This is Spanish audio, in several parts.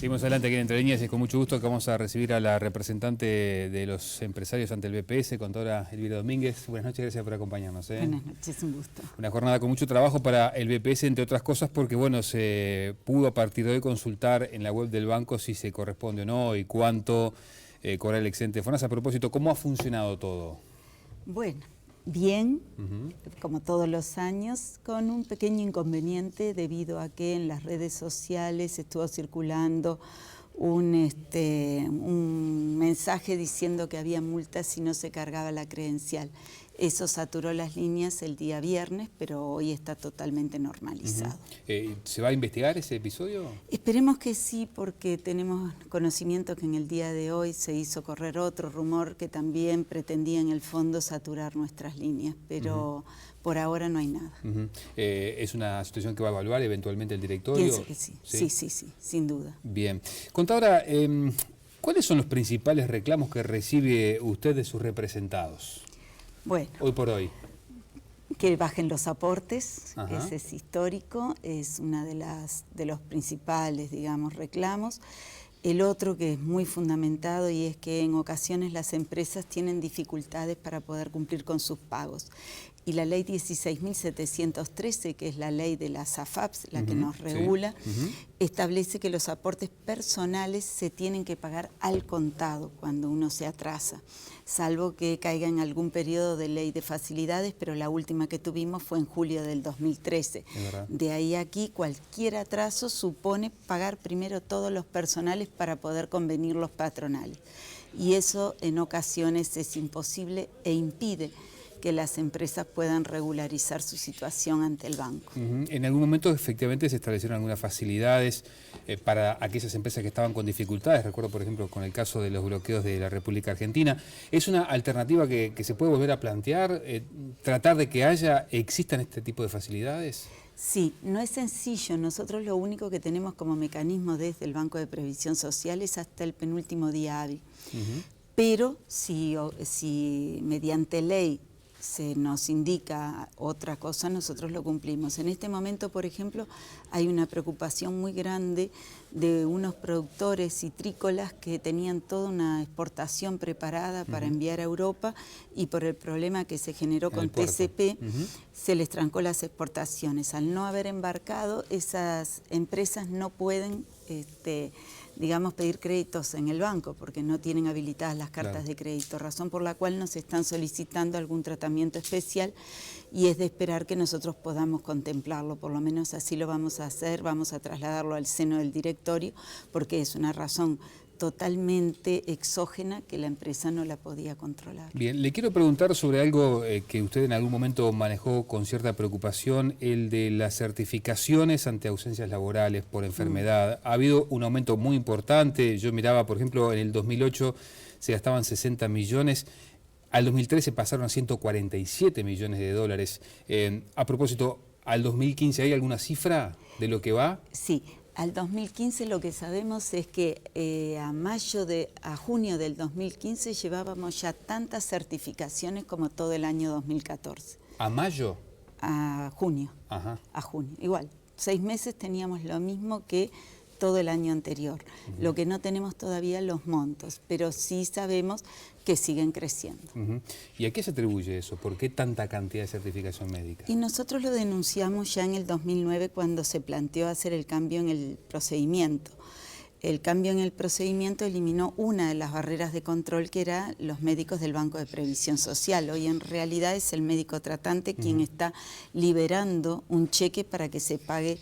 Seguimos adelante aquí en Entre Líneas y con mucho gusto que vamos a recibir a la representante de los empresarios ante el BPS, contadora Elvira Domínguez. Buenas noches, gracias por acompañarnos. Buenas noches, un gusto. Una jornada con mucho trabajo para el BPS, entre otras cosas, porque bueno, se pudo a partir de hoy consultar en la web del banco si se corresponde o no y cuánto cobra el excedente de FONASA. A propósito, ¿cómo ha funcionado todo? Bueno, bien, como todos los años, con un pequeño inconveniente debido a que en las redes sociales estuvo circulando un mensaje diciendo que había multas si no se cargaba la credencial. Eso saturó las líneas el día viernes, pero hoy está totalmente normalizado. ¿Se va a investigar ese episodio? Esperemos que sí, porque tenemos conocimiento que en el día de hoy se hizo correr otro rumor que también pretendía en el fondo saturar nuestras líneas, pero por ahora no hay nada. ¿Es una situación que va a evaluar eventualmente el directorio? Pienso que sí, sí, sin duda. Bien. Contadora, ¿cuáles son los principales reclamos que recibe usted de sus representados? Bueno, hoy por hoy. Que bajen los aportes, ese es histórico, es una de los principales, digamos, reclamos. El otro que es muy fundamentado y es que en ocasiones las empresas tienen dificultades para poder cumplir con sus pagos. Y la ley 16.713, que es la ley de las AFAPs, la que nos regula, establece que los aportes personales se tienen que pagar al contado cuando uno se atrasa, salvo que caiga en algún periodo de ley de facilidades, pero la última que tuvimos fue en julio del 2013. De ahí a aquí, cualquier atraso supone pagar primero todos los personales para poder convenir los patronales. Y eso en ocasiones es imposible e impide que las empresas puedan regularizar su situación ante el banco. En algún momento efectivamente se establecieron algunas facilidades para aquellas empresas que estaban con dificultades. Recuerdo, por ejemplo, con el caso de los bloqueos de la República Argentina. ¿Es una alternativa que se puede volver a plantear? ¿Tratar de que existan este tipo de facilidades? Sí, no es sencillo. Nosotros lo único que tenemos como mecanismo desde el Banco de Previsión Social es hasta el penúltimo día hábil. Pero si mediante ley se nos indica otra cosa, nosotros lo cumplimos. En este momento, por ejemplo, hay una preocupación muy grande de unos productores citrícolas que tenían toda una exportación preparada para enviar a Europa y por el problema que se generó con TCP, se les trancó las exportaciones. Al no haber embarcado, esas empresas no pueden digamos, pedir créditos en el banco porque no tienen habilitadas las cartas de crédito, razón por la cual nos están solicitando algún tratamiento especial y es de esperar que nosotros podamos contemplarlo, por lo menos así lo vamos a hacer, vamos a trasladarlo al seno del directorio porque es una razón totalmente exógena que la empresa no la podía controlar. Bien, le quiero preguntar sobre algo que usted en algún momento manejó con cierta preocupación, el de las certificaciones ante ausencias laborales por enfermedad. Ha habido un aumento muy importante, yo miraba, por ejemplo, en el 2008 se gastaban 60 millones, al 2013 pasaron a 147 millones de dólares. A propósito, ¿al 2015 hay alguna cifra de lo que va? Sí. Al 2015 lo que sabemos es que a junio del 2015 llevábamos ya tantas certificaciones como todo el año 2014. ¿A mayo? A junio. A junio. Igual, 6 meses teníamos lo mismo que todo el año anterior. Lo que no tenemos todavía los montos, pero sí sabemos que siguen creciendo. ¿Y a qué se atribuye eso? ¿Por qué tanta cantidad de certificación médica? Y nosotros lo denunciamos ya en el 2009 cuando se planteó hacer el cambio en el procedimiento. El cambio en el procedimiento eliminó una de las barreras de control que era los médicos del Banco de Previsión Social. Hoy en realidad es el médico tratante quien está liberando un cheque para que se pague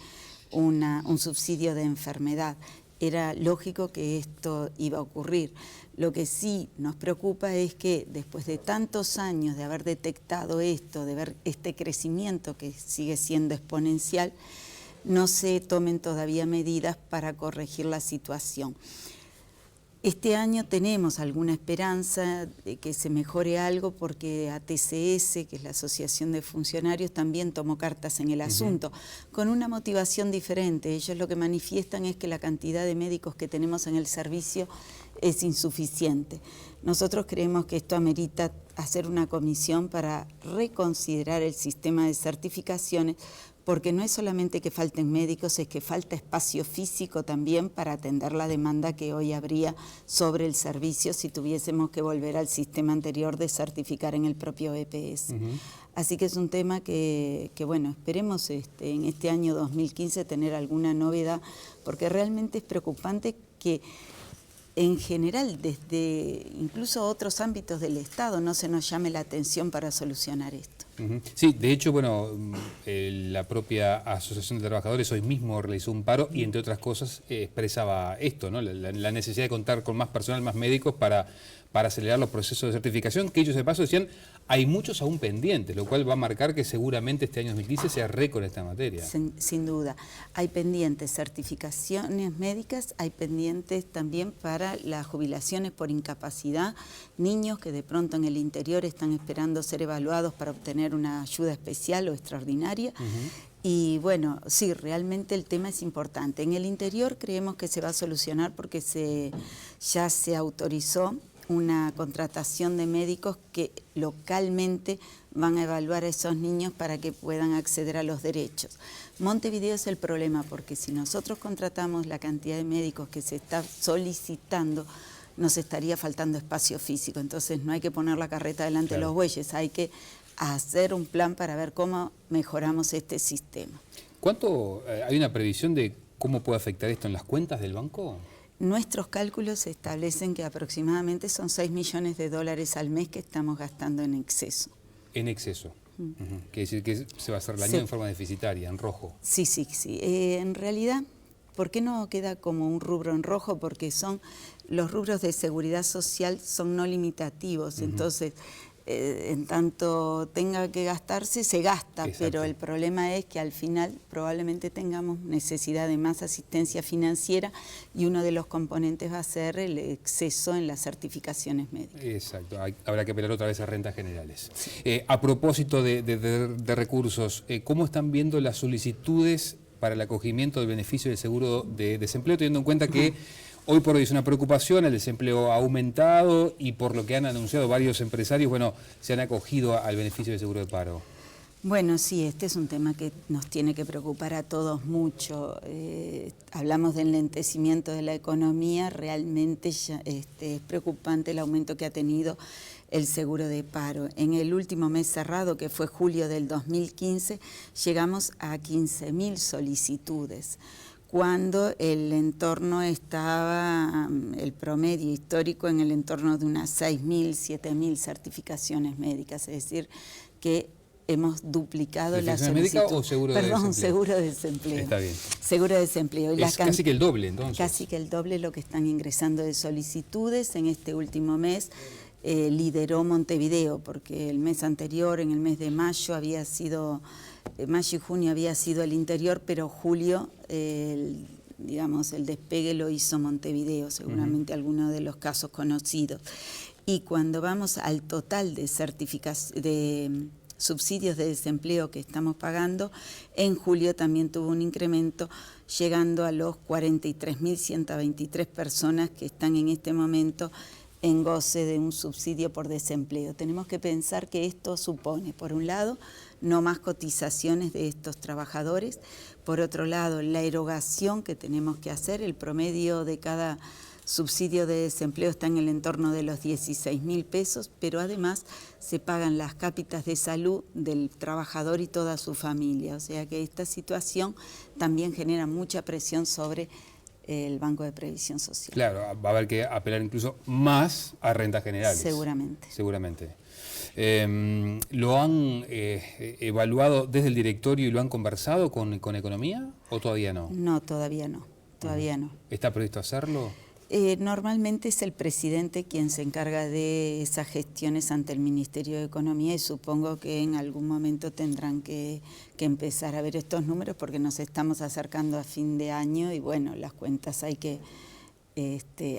un subsidio de enfermedad. Era lógico que esto iba a ocurrir. Lo que sí nos preocupa es que después de tantos años de haber detectado esto, de ver este crecimiento que sigue siendo exponencial, no se tomen todavía medidas para corregir la situación. Este año tenemos alguna esperanza de que se mejore algo porque ATCS, que es la Asociación de Funcionarios, también tomó cartas en el asunto, con una motivación diferente. Ellos lo que manifiestan es que la cantidad de médicos que tenemos en el servicio es insuficiente. Nosotros creemos que esto amerita hacer una comisión para reconsiderar el sistema de certificaciones porque no es solamente que falten médicos, es que falta espacio físico también para atender la demanda que hoy habría sobre el servicio si tuviésemos que volver al sistema anterior de certificar en el propio EPS. Así que es un tema que bueno, esperemos en este año 2015 tener alguna novedad, porque realmente es preocupante que en general, desde incluso otros ámbitos del Estado, no se nos llame la atención para solucionar esto. Sí, de hecho, bueno, la propia Asociación de Trabajadores hoy mismo realizó un paro y, entre otras cosas, expresaba esto, ¿no? La necesidad de contar con más personal, más médicos para acelerar los procesos de certificación, que ellos de paso decían, hay muchos aún pendientes, lo cual va a marcar que seguramente este año 2015 sea récord en esta materia. Sin duda. Hay pendientes certificaciones médicas, hay pendientes también para las jubilaciones por incapacidad, niños que de pronto en el interior están esperando ser evaluados para obtener una ayuda especial o extraordinaria. Y bueno, sí, realmente el tema es importante. En el interior creemos que se va a solucionar porque ya se autorizó una contratación de médicos que localmente van a evaluar a esos niños para que puedan acceder a los derechos. Montevideo es el problema porque si nosotros contratamos la cantidad de médicos que se está solicitando, nos estaría faltando espacio físico. Entonces no hay que poner la carreta delante de los bueyes, hay que hacer un plan para ver cómo mejoramos este sistema. ¿Hay una previsión de cómo puede afectar esto en las cuentas del banco? Nuestros cálculos establecen que aproximadamente son 6 millones de dólares al mes que estamos gastando en exceso. En exceso. Quiere decir que se va a hacer el año en forma deficitaria, en rojo. Sí. En realidad, ¿por qué no queda como un rubro en rojo? Porque los rubros de seguridad social son no limitativos, entonces en tanto tenga que gastarse, se gasta. Exacto. Pero el problema es que al final probablemente tengamos necesidad de más asistencia financiera y uno de los componentes va a ser el exceso en las certificaciones médicas. Exacto, habrá que apelar otra vez a rentas generales. A propósito de recursos, ¿cómo están viendo las solicitudes para el acogimiento del beneficio del seguro de desempleo, teniendo en cuenta que hoy por hoy es una preocupación, el desempleo ha aumentado y por lo que han anunciado varios empresarios, bueno, se han acogido al beneficio del seguro de paro? Bueno, sí, este es un tema que nos tiene que preocupar a todos mucho. Hablamos del enlentecimiento de la economía, realmente es preocupante el aumento que ha tenido el seguro de paro. En el último mes cerrado, que fue julio del 2015, llegamos a 15.000 solicitudes. Cuando el entorno estaba, el promedio histórico en el entorno de unas 6.000, 7.000 certificaciones médicas, es decir, que hemos duplicado la solicitud. ¿Médica o seguro de desempleo? Perdón, seguro de desempleo. Está bien. Seguro de desempleo. Y es casi que el doble, entonces. Casi que el doble lo que están ingresando de solicitudes. En este último mes lideró Montevideo, porque el mes anterior, en el mes de mayo, mayo y junio había sido el interior, pero julio, digamos, el despegue lo hizo Montevideo, seguramente alguno de los casos conocidos. Y cuando vamos al total de subsidios de desempleo que estamos pagando, en julio también tuvo un incremento, llegando a los 43.123 personas que están en este momento en goce de un subsidio por desempleo. Tenemos que pensar que esto supone, por un lado, no más cotizaciones de estos trabajadores, por otro lado, la erogación que tenemos que hacer, el promedio de cada subsidio de desempleo está en el entorno de los 16.000 pesos, pero además se pagan las cápitas de salud del trabajador y toda su familia, o sea que esta situación también genera mucha presión sobre el Banco de Previsión Social. Claro, va a haber que apelar incluso más a rentas generales. Seguramente. ¿Lo han evaluado desde el directorio y lo han conversado con Economía o todavía no? No, todavía no. ¿Está previsto hacerlo? Normalmente es el presidente quien se encarga de esas gestiones ante el Ministerio de Economía y supongo que en algún momento tendrán que empezar a ver estos números porque nos estamos acercando a fin de año y bueno, las cuentas hay que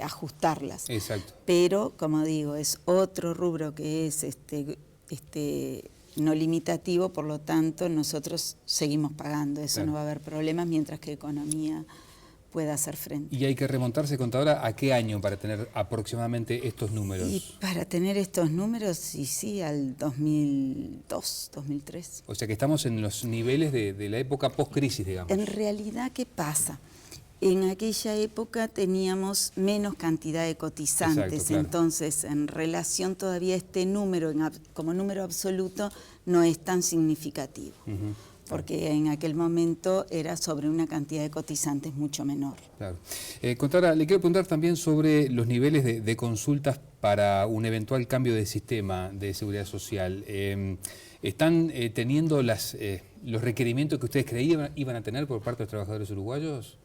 ajustarlas. Exacto. Pero, como digo, es otro rubro que es no limitativo, por lo tanto nosotros seguimos pagando, eso claro. No va a haber problemas mientras que Economía pueda hacer frente. ¿Y hay que remontarse, contadora, a qué año para tener aproximadamente estos números? Y para tener estos números, sí, al 2002, 2003. O sea que estamos en los niveles de la época post-crisis, digamos. En realidad, ¿qué pasa? En aquella época teníamos menos cantidad de cotizantes, Exacto, claro. Entonces en relación todavía este número, como número absoluto, no es tan significativo. Porque en aquel momento era sobre una cantidad de cotizantes mucho menor. Claro. Contadora, le quiero preguntar también sobre los niveles de consultas para un eventual cambio de sistema de seguridad social. ¿Están teniendo los requerimientos que ustedes creían iban a tener por parte de los trabajadores uruguayos?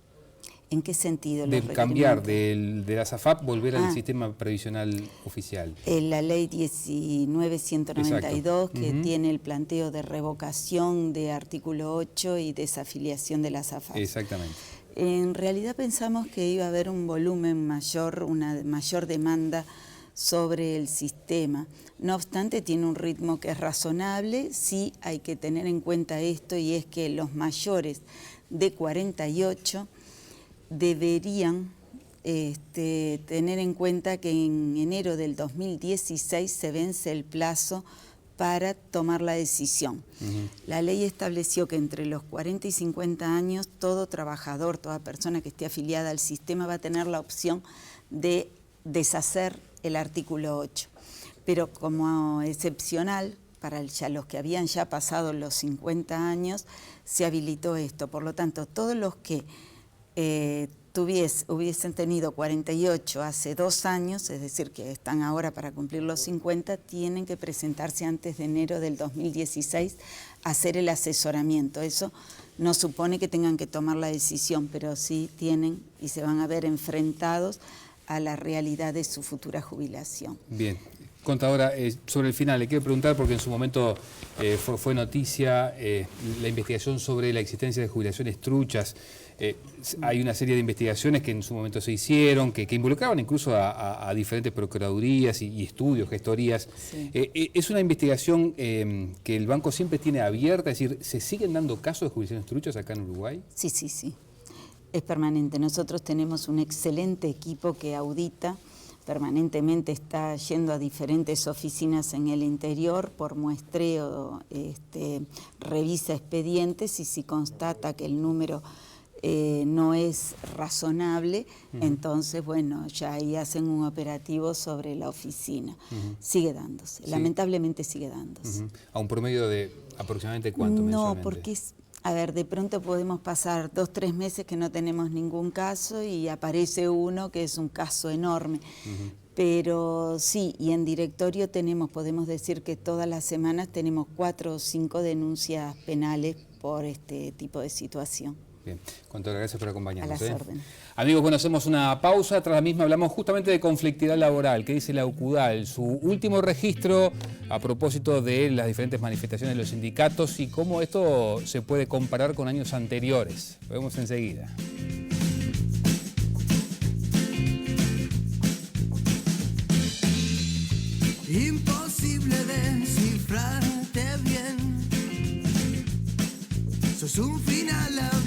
¿En qué sentido? De cambiar de la SAFAP, volver al sistema previsional oficial. La ley 19.192, que tiene el planteo de revocación de artículo 8 y desafiliación de la SAFAP. Exactamente. En realidad pensamos que iba a haber un volumen mayor, una mayor demanda sobre el sistema. No obstante, tiene un ritmo que es razonable. Sí hay que tener en cuenta esto, y es que los mayores de 48 deberían tener en cuenta que en enero del 2016 se vence el plazo para tomar la decisión. La ley estableció que entre los 40 y 50 años todo trabajador, toda persona que esté afiliada al sistema va a tener la opción de deshacer el artículo 8. Pero como excepcional, para los que habían ya pasado los 50 años, se habilitó esto. Por lo tanto, todos los que hubiesen tenido 48 hace 2 años, es decir, que están ahora para cumplir los 50, tienen que presentarse antes de enero del 2016 a hacer el asesoramiento. Eso no supone que tengan que tomar la decisión, pero sí tienen y se van a ver enfrentados a la realidad de su futura jubilación. Bien. Contadora, sobre el final le quiero preguntar, porque en su momento fue noticia la investigación sobre la existencia de jubilaciones truchas. Hay una serie de investigaciones que en su momento se hicieron, que involucraban incluso a diferentes procuradurías y estudios, gestorías. Sí. ¿Es una investigación que el banco siempre tiene abierta? Es decir, ¿se siguen dando casos de jubilaciones truchas acá en Uruguay? Sí. Es permanente. Nosotros tenemos un excelente equipo que audita. Permanentemente está yendo a diferentes oficinas en el interior por muestreo, revisa expedientes, y si constata que el número no es razonable, entonces, bueno, ya ahí hacen un operativo sobre la oficina. Sigue dándose, sí. Lamentablemente sigue dándose. ¿A un promedio de aproximadamente cuánto mensualmente? No, porque a ver, de pronto podemos pasar 2 o 3 meses que no tenemos ningún caso y aparece uno que es un caso enorme. Pero sí, y en directorio podemos decir que todas las semanas tenemos 4 o 5 denuncias penales por este tipo de situación. Bien, contadora, gracias por acompañarnos. A las órdenes. Amigos, bueno, hacemos una pausa. Tras la misma hablamos justamente de conflictividad laboral. ¿Qué dice la UCUDAL? Su último registro a propósito de las diferentes manifestaciones de los sindicatos y cómo esto se puede comparar con años anteriores. Lo vemos enseguida. Imposible descifrarte bien. Sos un final.